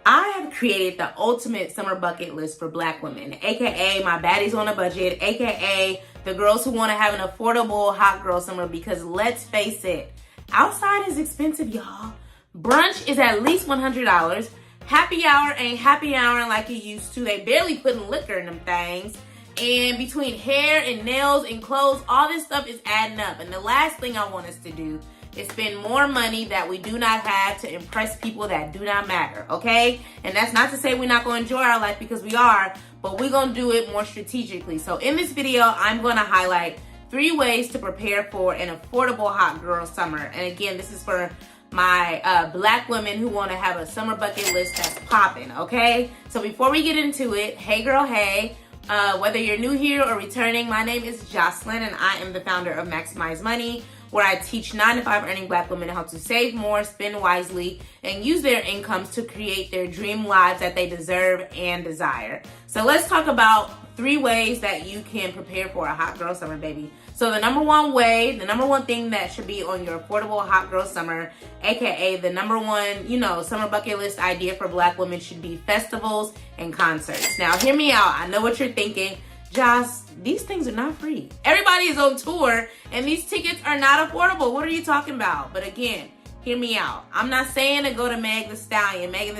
I have created the ultimate summer bucket list for Black women, aka my baddies on a budget, aka the girls who want to have an affordable hot girl summer, because let's face it, outside is expensive, y'all. Brunch is at least $100. Happy hour ain't happy hour like it used to. They barely putting liquor in them things. And between hair and nails and clothes, all this stuff is adding up. And the last thing I want us to do is spend more money that we do not have to impress people that do not matter, okay? And that's not to say we're not going to enjoy our life, because we are, but we're going to do it more strategically. So in this video, I'm going to highlight 3 ways to prepare for an affordable hot girl summer. And again, this is for my Black women who want to have a summer bucket list that's popping, okay? So before we get into it, hey girl, hey. Whether you're new here or returning, my name is Jocelyn and I am the founder of Maximize Money, where I teach 9-to-5 earning Black women how to save more, spend wisely, and use their incomes to create their dream lives that they deserve and desire. So let's talk about 3 ways that you can prepare for a hot girl summer, baby. So the number one thing that should be on your affordable hot girl summer, aka the number one, summer bucket list idea for Black women, should be festivals and concerts. Now, hear me out. I know what you're thinking. Joss, these things are not free. Everybody is on tour and these tickets are not affordable. What are you talking about? But again, hear me out. I'm not saying to go to Megan Thee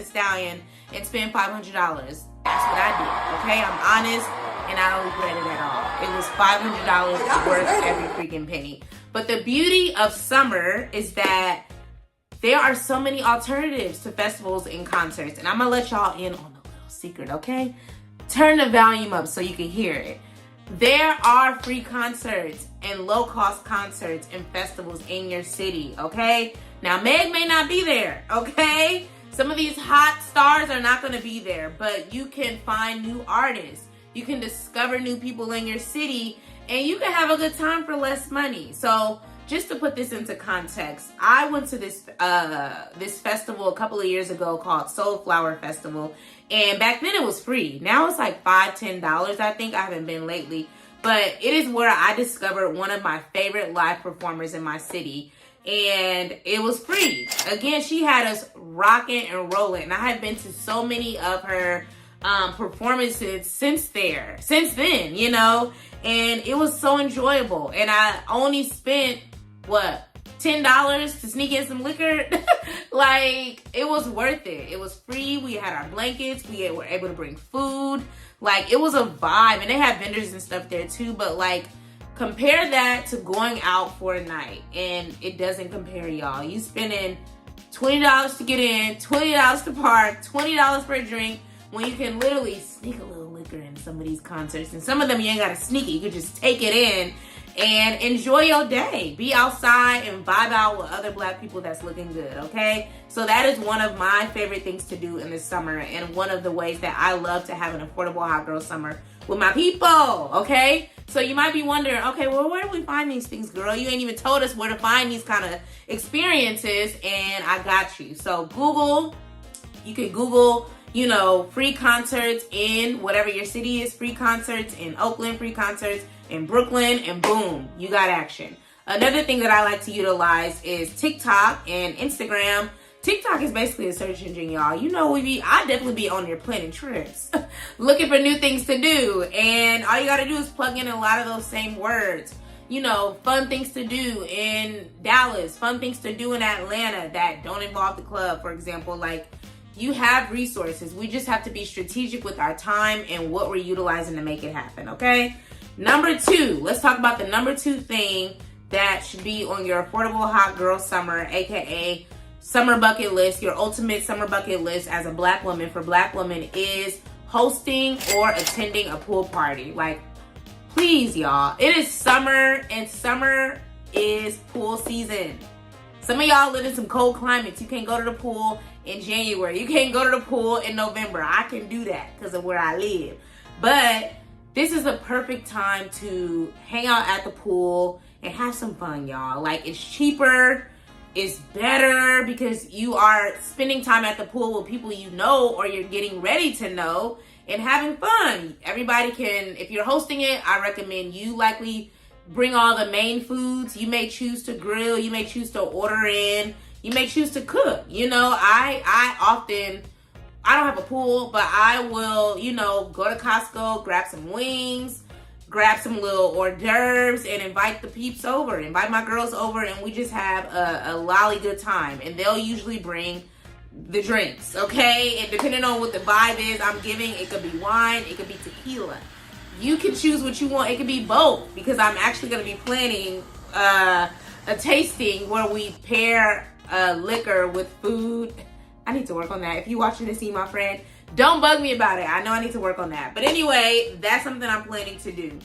Stallion, and spend $500. That's what I did, okay? I'm honest and I don't regret it at all. It was $500 worth every freaking penny. But the beauty of summer is that there are so many alternatives to festivals and concerts. And I'm gonna let y'all in on a little secret, okay? Turn the volume up so you can hear it. There are free concerts and low-cost concerts and festivals in your city, okay? Now, Meg may not be there, okay? Some of these hot stars are not going to be there, but you can find new artists. You can discover new people in your city, and you can have a good time for less money. So just to put this into context, I went to this festival a couple of years ago called Soul Flower Festival, and back then it was free. Now it's like $5, $10, I think. I haven't been lately, but it is where I discovered one of my favorite live performers in my city. And it was free. Again, she had us rocking and rolling. And I have been to so many of her performances since then, and it was so enjoyable. And I only spent, $10 to sneak in some liquor? Like, it was worth it. It was free. We had our blankets. We were able to bring food. Like, it was a vibe. And they had vendors and stuff there too, but compare that to going out for a night, and it doesn't compare, y'all. You spending $20 to get in, $20 to park, $20 for a drink, when you can literally sneak a little liquor in some of these concerts. And some of them you ain't gotta sneak it. You could just take it in and enjoy your day. Be outside and vibe out with other Black people that's looking good, okay? So that is one of my favorite things to do in the summer, and one of the ways that I love to have an affordable hot girl summer with my people, okay? So you might be wondering, okay, well, where do we find these things, girl? You ain't even told us where to find these kind of experiences, and I got you. So you can Google, free concerts in whatever your city is, free concerts in Oakland, free concerts in Brooklyn, and boom, you got action. Another thing that I like to utilize is TikTok and Instagram. TikTok is basically a search engine, y'all. I definitely be on there planning trips, looking for new things to do. And all you got to do is plug in a lot of those same words. Fun things to do in Dallas, fun things to do in Atlanta that don't involve the club, for example. You have resources. We just have to be strategic with our time and what we're utilizing to make it happen, okay? Number 2, let's talk about the number 2 thing that should be on your affordable hot girl summer, aka summer bucket list, your ultimate summer bucket list as a Black woman for Black women, is hosting or attending a pool party. Please, y'all. It is summer, and summer is pool season. Some of y'all live in some cold climates. You can't go to the pool in January. You can't go to the pool in November. I can do that because of where I live. But this is a perfect time to hang out at the pool and have some fun, y'all. It's cheaper. It's better because you are spending time at the pool with people you know, or you're getting ready to know, and having fun. Everybody can, if you're hosting it, I recommend you likely bring all the main foods. You may choose to grill, you may choose to order in, you may choose to cook. I I don't have a pool, but I will, you know, go to Costco, grab some wings, grab some little hors d'oeuvres, and invite the peeps over, invite my girls over, and we just have a lolly good time. And they'll usually bring the drinks, okay? And depending on what the vibe is I'm giving, it could be wine, it could be tequila. You can choose what you want. It could be both, because I'm actually going to be planning a tasting where we pair liquor with food. I need to work on that. If you're watching this, my friend, don't bug me about it. I know I need to work on that. But anyway, that's something I'm planning to do.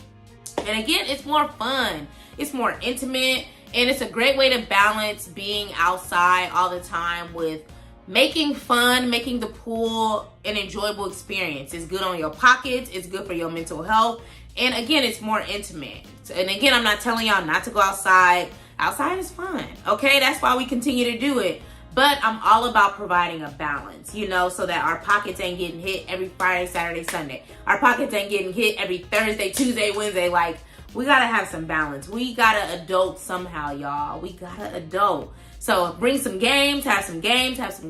And again, it's more fun. It's more intimate. And it's a great way to balance being outside all the time with making fun, making the pool an enjoyable experience. It's good on your pockets. It's good for your mental health. And again, it's more intimate. And again, I'm not telling y'all not to go outside. Outside is fun. Okay, that's why we continue to do it. But I'm all about providing a balance, you know, so that our pockets ain't getting hit every Friday, Saturday, Sunday. Our pockets ain't getting hit every Thursday, Tuesday, Wednesday. Like, we gotta have some balance. We gotta adult somehow, y'all. We gotta adult. So bring some games, have some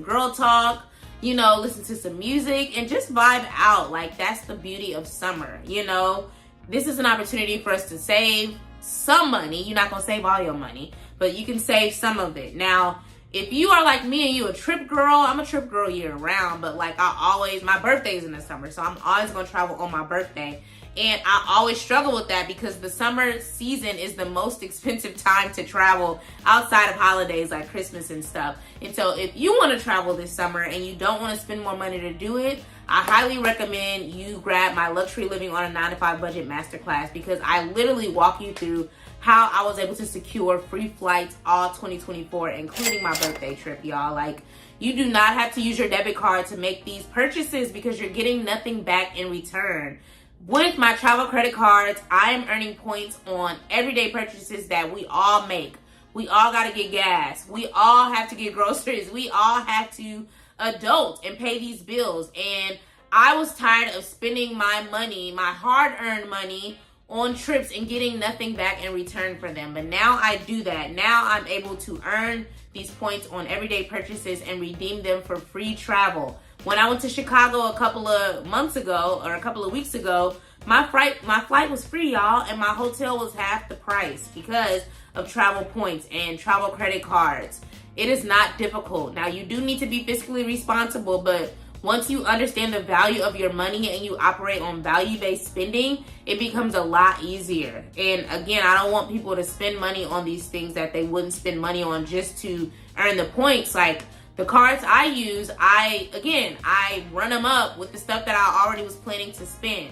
girl talk, you know, listen to some music, and just vibe out. Like, that's the beauty of summer, you know. This is an opportunity for us to save some money. You're not gonna save all your money, but you can save some of it. Now, if you are like me and you a trip girl, I'm a trip girl year round, but like my birthday's in the summer, so I'm always gonna travel on my birthday. And I always struggle with that because the summer season is the most expensive time to travel outside of holidays like Christmas and stuff. And so if you want to travel this summer and you don't want to spend more money to do it, I highly recommend you grab my Luxury Living on a 9-to-5 Budget Masterclass, because I literally walk you through how I was able to secure free flights all 2024, including my birthday trip, y'all. Like, you do not have to use your debit card to make these purchases because you're getting nothing back in return. With my travel credit cards, I am earning points on everyday purchases that we all make. We all got to get gas. We all have to get groceries. We all have to adult and pay these bills. And I was tired of spending my money, my hard-earned money, on trips and getting nothing back in return for them. But now I do that. Now I'm able to earn these points on everyday purchases and redeem them for free travel. When I went to Chicago a couple of months ago, or a couple of weeks ago, my flight was free, y'all, and my hotel was half the price because of travel points and travel credit cards. It is not difficult. Now, you do need to be fiscally responsible, but once you understand the value of your money and you operate on value-based spending, it becomes a lot easier. And again, I don't want people to spend money on these things that they wouldn't spend money on just to earn the points. Like, the cards I use, I run them up with the stuff that I already was planning to spend.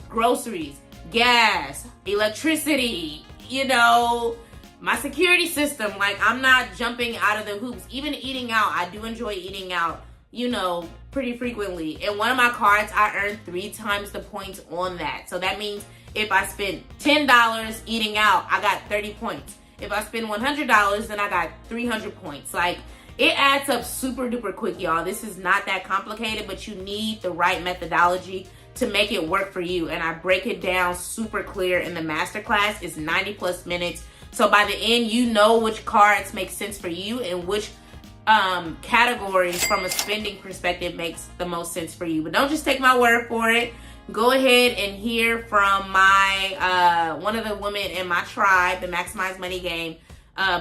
Groceries, gas, electricity, you know, my security system. Like, I'm not jumping out of the hoops. Even eating out, I do enjoy eating out, you know, pretty frequently. And one of my cards, I earned 3 times the points on that. So that means if I spend $10 eating out, I got 30 points. If I spend $100, then I got 300 points. Like, it adds up super duper quick, y'all. This is not that complicated, but you need the right methodology to make it work for you. And I break it down super clear in the masterclass. It's 90 plus minutes. So by the end, you know which cards make sense for you and which categories from a spending perspective makes the most sense for you. But don't just take my word for it. Go ahead and hear from my one of the women in my tribe, the Maximize Money Game,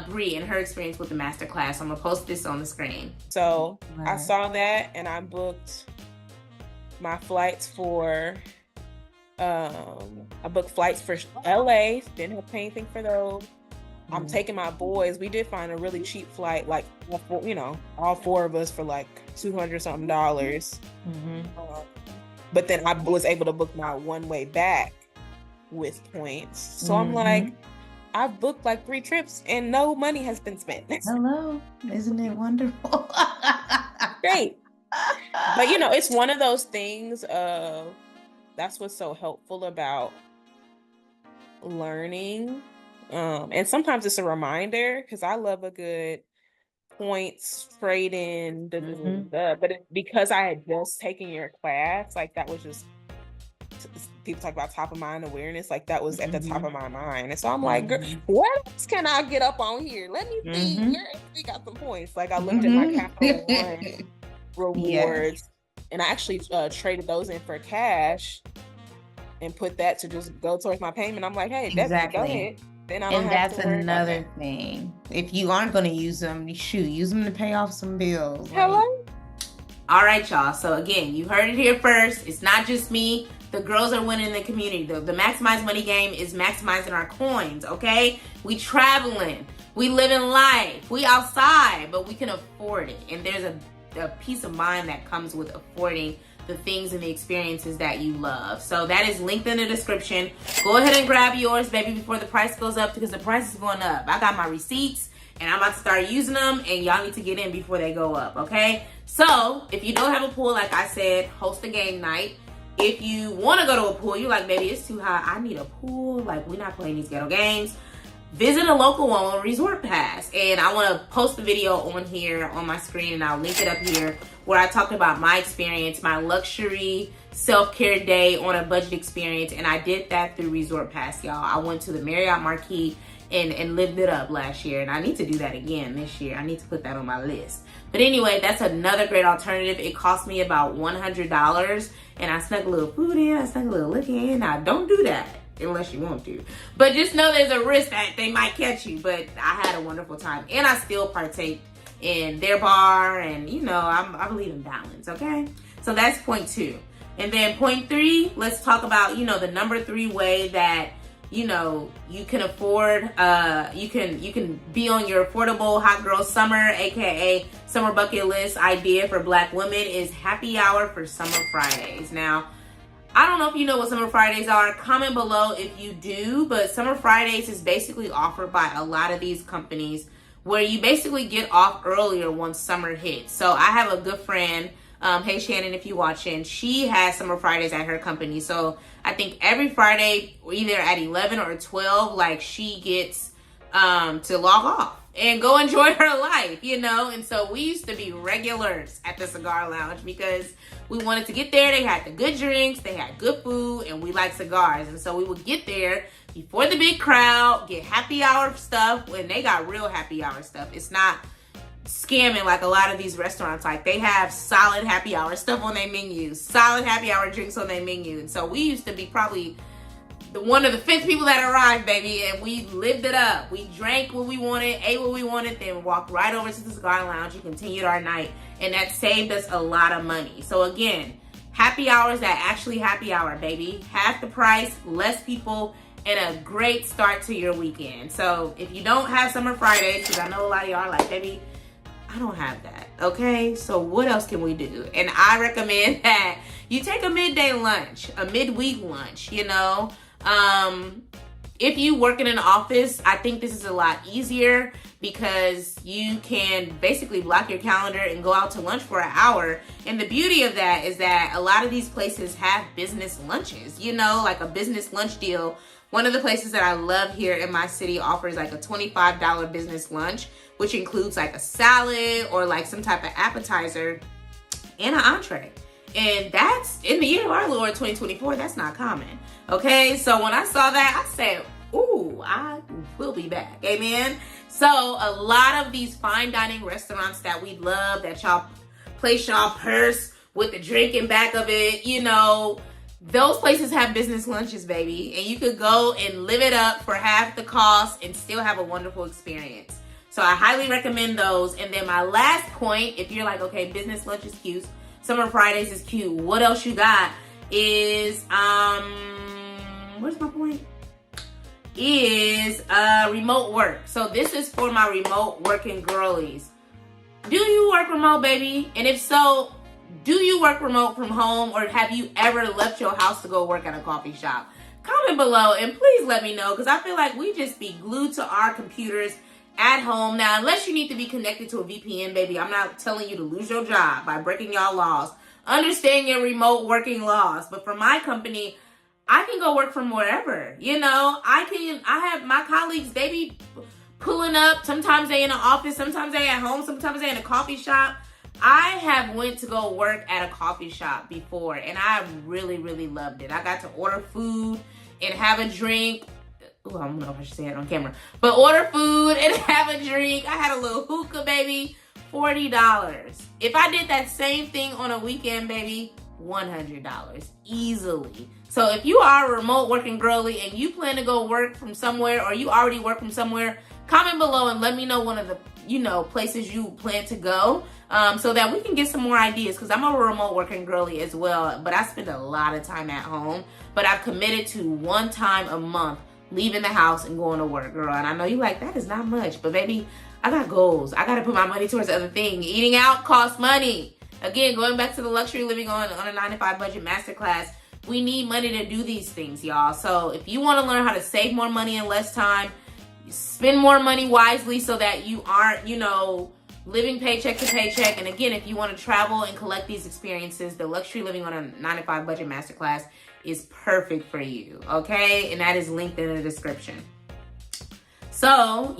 Bree, and her experience with the masterclass. I'm gonna post this on the screen. So I saw that and I booked my flights for LA. Didn't have to pay anything for those. I'm taking my boys. We did find a really cheap flight, like, you know, all 4 of us for like $200 something. But then I was able to book my one-way back with points. So I'm like, I've booked like 3 trips and no money has been spent. Hello, isn't it wonderful? Great. But you know, it's one of those things of, that's what's so helpful about learning. And sometimes it's a reminder, because I love a good points trade-in, but because I had just taken your class, like, that was just, people talk about top of mind awareness, like, that was at the top of my mind. And so I'm like, what else can I get up on here? Let me see. We got some points. Like, I looked at my Capital One rewards. And I actually traded those in for cash and put that to just go towards my payment. I'm like, hey, Exactly. go ahead. Then I don't And have that's to worry about another that. thing. If you aren't going to use them, use them to pay off some bills. Hello? All right, y'all. So again, you heard it here first. It's not just me. The girls are winning the community. The Maximize Money game is maximizing our coins, okay? We traveling. We living life. We outside, but we can afford it. And there's a peace of mind that comes with affording the things and the experiences that you love. So that is linked in the description. Go ahead and grab yours, baby, before the price goes up, because the price is going up. I got my receipts and I'm about to start using them, and y'all need to get in before they go up, okay? So if you don't have a pool, like I said, host a game night. If you want to go to a pool, you're like, baby, it's too hot. I need a pool. Like, we're not playing these ghetto games. Visit a local one on ResortPass. And I want to post the video on here on my screen, and I'll link it up here, where I talked about my experience, my luxury self-care day on a budget experience. And I did that through ResortPass, y'all. I went to the Marriott Marquis and lived it up last year. And I need to do that again this year. I need to put that on my list. But anyway, that's another great alternative. It cost me about $100. And I snuck a little food in. I snuck a little liquor in. Now, don't do that unless you want to. But just know there's a risk that they might catch you. But I had a wonderful time. And I still partake in their bar. And, you know, I believe in balance, okay? So that's point 2. And then point 3, let's talk about, you know, the number 3 way that, you know, you can afford, you can be on your affordable hot girl summer, aka summer bucket list idea for Black women, is happy hour for Summer Fridays. Now, I don't know if you know what Summer Fridays are. Comment below if you do, but Summer Fridays is basically offered by a lot of these companies where you basically get off earlier once summer hits. So I have a good friend, hey Shannon, if you're watching, she has Summer Fridays at her company. So I think every Friday, either at 11 or 12, like, she gets to log off and go enjoy her life, you know? And so we used to be regulars at the cigar lounge because we wanted to get there. They had the good drinks, they had good food, and we like cigars. And so we would get there before the big crowd, get happy hour stuff, when they got real happy hour stuff. It's not scamming like a lot of these restaurants. Like, they have solid happy hour stuff on their menu, solid happy hour drinks on their menu. And so we used to be probably one of the 5th people that arrived, baby, and we lived it up. We drank what we wanted, ate what we wanted, then walked right over to the cigar lounge and continued our night. And that saved us a lot of money. So again, happy hours that actually happy hour, baby. Half the price, less people, and a great start to your weekend. So if you don't have Summer Fridays, because I know a lot of y'all are like, baby, I don't have that, okay? So what else can we do? And I recommend that you take a midday lunch, a midweek lunch, you know? If you work in an office, I think this is a lot easier because you can basically block your calendar and go out to lunch for an hour. And the beauty of that is that a lot of these places have business lunches, you know, like a business lunch deal. One of the places that I love here in my city offers like a $25 business lunch, which includes like a salad or like some type of appetizer and an entree. And that's, in the year of our Lord 2024, that's not common. Okay, so when I saw that, I said, ooh, I will be back. Amen. So a lot of these fine dining restaurants that we love, that y'all place y'all purse with the drink in back of it, you know, those places have business lunches, baby. And you could go and live it up for half the cost and still have a wonderful experience. So I highly recommend those. And then my last point, if you're like, okay, business lunch is cute, Summer Fridays is cute, what else you got is, where's my point? Is remote work. So this is for my remote working girlies. Do you work remote, baby? And if so, do you work remote from home, or have you ever left your house to go work at a coffee shop? Comment below and please let me know, because I feel like we just be glued to our computers at home. Now, unless you need to be connected to a VPN, baby, I'm not telling you to lose your job by breaking y'all laws. Understand your remote working laws. But for my company, I can go work from wherever. You know, I have my colleagues, they be pulling up. Sometimes they in the office, sometimes they at home, sometimes they in a coffee shop. I have went to go work at a coffee shop before, and I really, really loved it. I got to order food and have a drink. ooh, I don't know if I should say it on camera, but order food and have a drink. I had a little hookah, baby, $40. If I did that same thing on a weekend, baby, $100 easily. So if you are a remote working girly and you plan to go work from somewhere, or you already work from somewhere, comment below and let me know one of the, places you plan to go, so that we can get some more ideas, because I'm a remote working girly as well, but I spend a lot of time at home. But I've committed to one time a month leaving the house and going to work, girl. And I know you like, that is not much, but baby, I got goals. I got to put my money towards other things. Eating out costs money. Again, going back to the luxury living on a 9 to 5 budget masterclass, we need money to do these things, y'all. So if you want to learn how to save more money in less time, spend more money wisely so that you aren't, living paycheck to paycheck. And again, if you want to travel and collect these experiences, the luxury living on a 9 to 5 budget masterclass is perfect for you, okay? And that is linked in the description. So,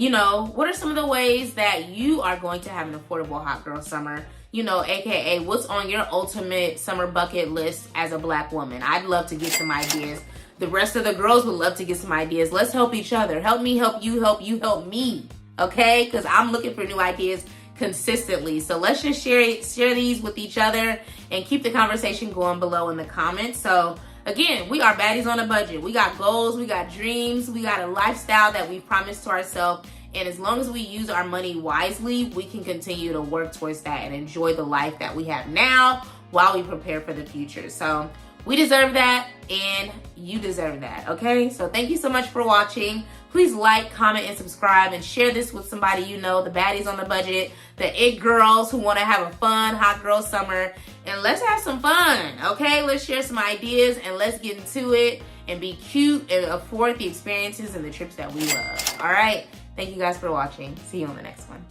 what are some of the ways that you are going to have an affordable hot girl summer? AKA what's on your ultimate summer bucket list as a Black woman? I'd love to get some ideas. The rest of the girls would love to get some ideas. Let's help each other. Help me, help you, help you, help me, okay? Because I'm looking for new ideas consistently. So let's just share these with each other and keep the conversation going below in the comments. So again, we are baddies on a budget. We got goals, we got dreams, we got a lifestyle that we promised to ourselves. And as long as we use our money wisely, we can continue to work towards that and enjoy the life that we have now while we prepare for the future. So we deserve that, and you deserve that, okay? So thank you so much for watching. Please like, comment, and subscribe, and share this with somebody you know, the baddies on the budget, the it girls who want to have a fun hot girl summer. And let's have some fun, okay? Let's share some ideas, and let's get into it and be cute and afford the experiences and the trips that we love, all right? Thank you guys for watching. See you on the next one.